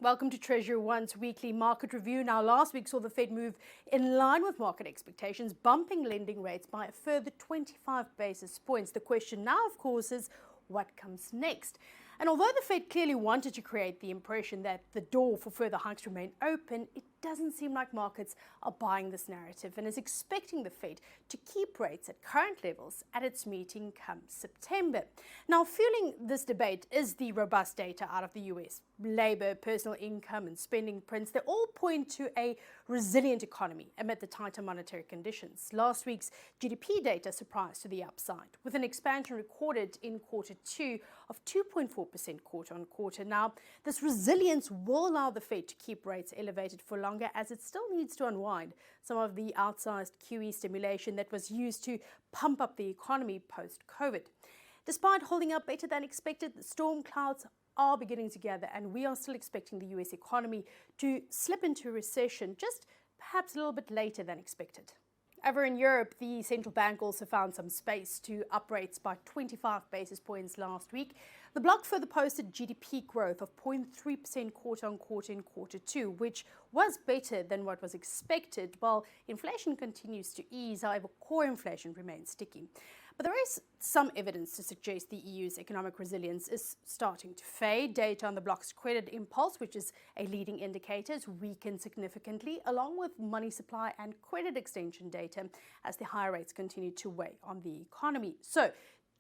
Welcome to TreasuryONE's weekly market review. Now, last week saw the Fed move in line with market expectations, bumping lending rates by a further 25 basis points. The question now, of course, is what comes next? And although the Fed clearly wanted to create the impression that the door for further hikes remained open, it doesn't seem like markets are buying this narrative and is expecting the Fed to keep rates at current levels at its meeting come September. Now, fueling this debate is the robust data out of the US. Labor, personal income and spending prints, they all point to a resilient economy amid the tighter monetary conditions. Last week's GDP data surprised to the upside, with an expansion recorded in Q2 of 2.4% quarter on quarter. Now, this resilience will allow the Fed to keep rates elevated for longer, as it still needs to unwind some of the outsized QE stimulation that was used to pump up the economy post-COVID. Despite holding up better than expected, the storm clouds are beginning to gather, and we are still expecting the US economy to slip into recession just perhaps a little bit later than expected. Over in Europe, the central bank also found some space to up rates by 25 basis points last week. The bloc further posted GDP growth of 0.3% quarter on quarter in Q2, which was better than what was expected, while inflation continues to ease. However, core inflation remains sticky. But there is some evidence to suggest the EU's economic resilience is starting to fade. Data on the bloc's credit impulse, which is a leading indicator, has weakened significantly, along with money supply and credit extension data, as the higher rates continue to weigh on the economy. So,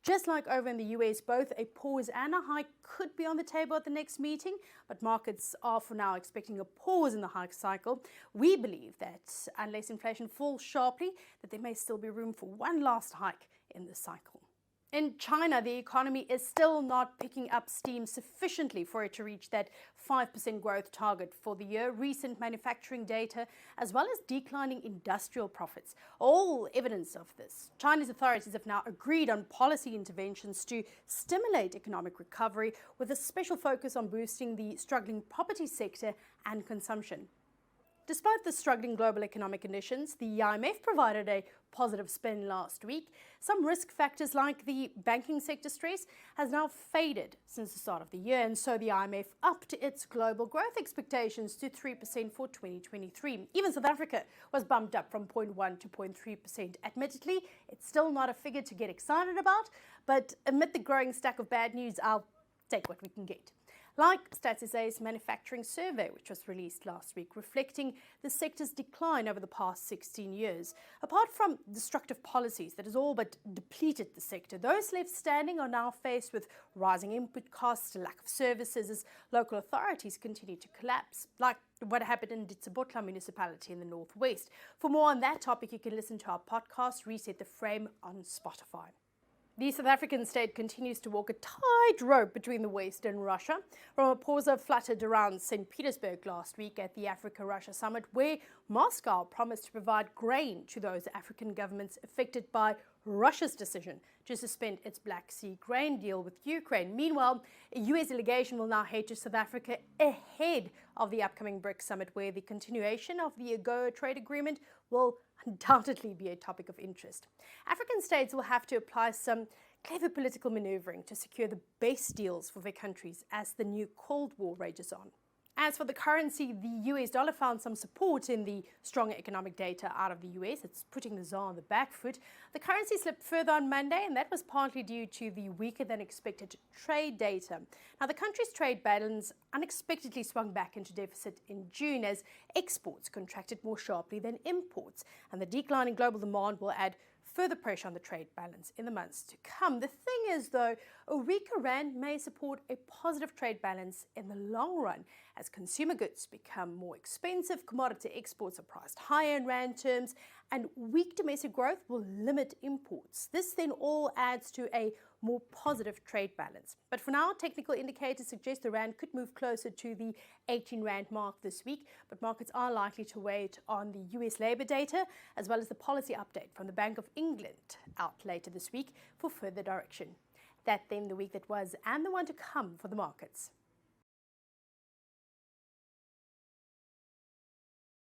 just like over in the US, both a pause and a hike could be on the table at the next meeting, but markets are for now expecting a pause in the hike cycle. We believe that unless inflation falls sharply, that there may still be room for one last hike in the cycle. In China, the economy is still not picking up steam sufficiently for it to reach that 5% growth target for the year. Recent manufacturing data, as well as declining industrial profits, all evidence of this. Chinese authorities have now agreed on policy interventions to stimulate economic recovery, with a special focus on boosting the struggling property sector and consumption. Despite the struggling global economic conditions, the IMF provided a positive spin last week. Some risk factors like the banking sector stress has now faded since the start of the year, and so the IMF upped its global growth expectations to 3% for 2023. Even South Africa was bumped up from 0.1 to 0.3%. Admittedly, it's still not a figure to get excited about, but amid the growing stack of bad news, I'll take what we can get. Like Stats SA's manufacturing survey, which was released last week, reflecting the sector's decline over the past 16 years. Apart from destructive policies that has all but depleted the sector, those left standing are now faced with rising input costs, a lack of services as local authorities continue to collapse, like what happened in Ditsobotla municipality in the northwest. For more on that topic, you can listen to our podcast, Reset the Frame, on Spotify. The South African state continues to walk a tightrope between the West and Russia. Ramaphosa fluttered around St. Petersburg last week at the Africa-Russia summit, where Moscow promised to provide grain to those African governments affected by Russia's decision to suspend its Black Sea grain deal with Ukraine. Meanwhile, a US delegation will now head to South Africa ahead of the upcoming BRICS summit, where the continuation of the AGOA trade agreement will undoubtedly be a topic of interest. African states will have to apply some clever political maneuvering to secure the best deals for their countries as the new Cold War rages on. As for the currency, the US dollar found some support in the stronger economic data out of the US. It's putting the ZAR on the back foot. The currency slipped further on Monday, and that was partly due to the weaker than expected trade data. Now, the country's trade balance unexpectedly swung back into deficit in June as exports contracted more sharply than imports, and the decline in global demand will add further pressure on the trade balance in the months to come. The thing is, though, a weaker rand may support a positive trade balance in the long run as consumer goods become more expensive, commodity exports are priced higher in rand terms, and weak domestic growth will limit imports. This then all adds to a more positive trade balance. But for now, technical indicators suggest the rand could move closer to the 18 rand mark this week, but markets are likely to wait on the US labor data as well as the policy update from the Bank of England out later this week for further direction. That then the week that was and the one to come for the markets.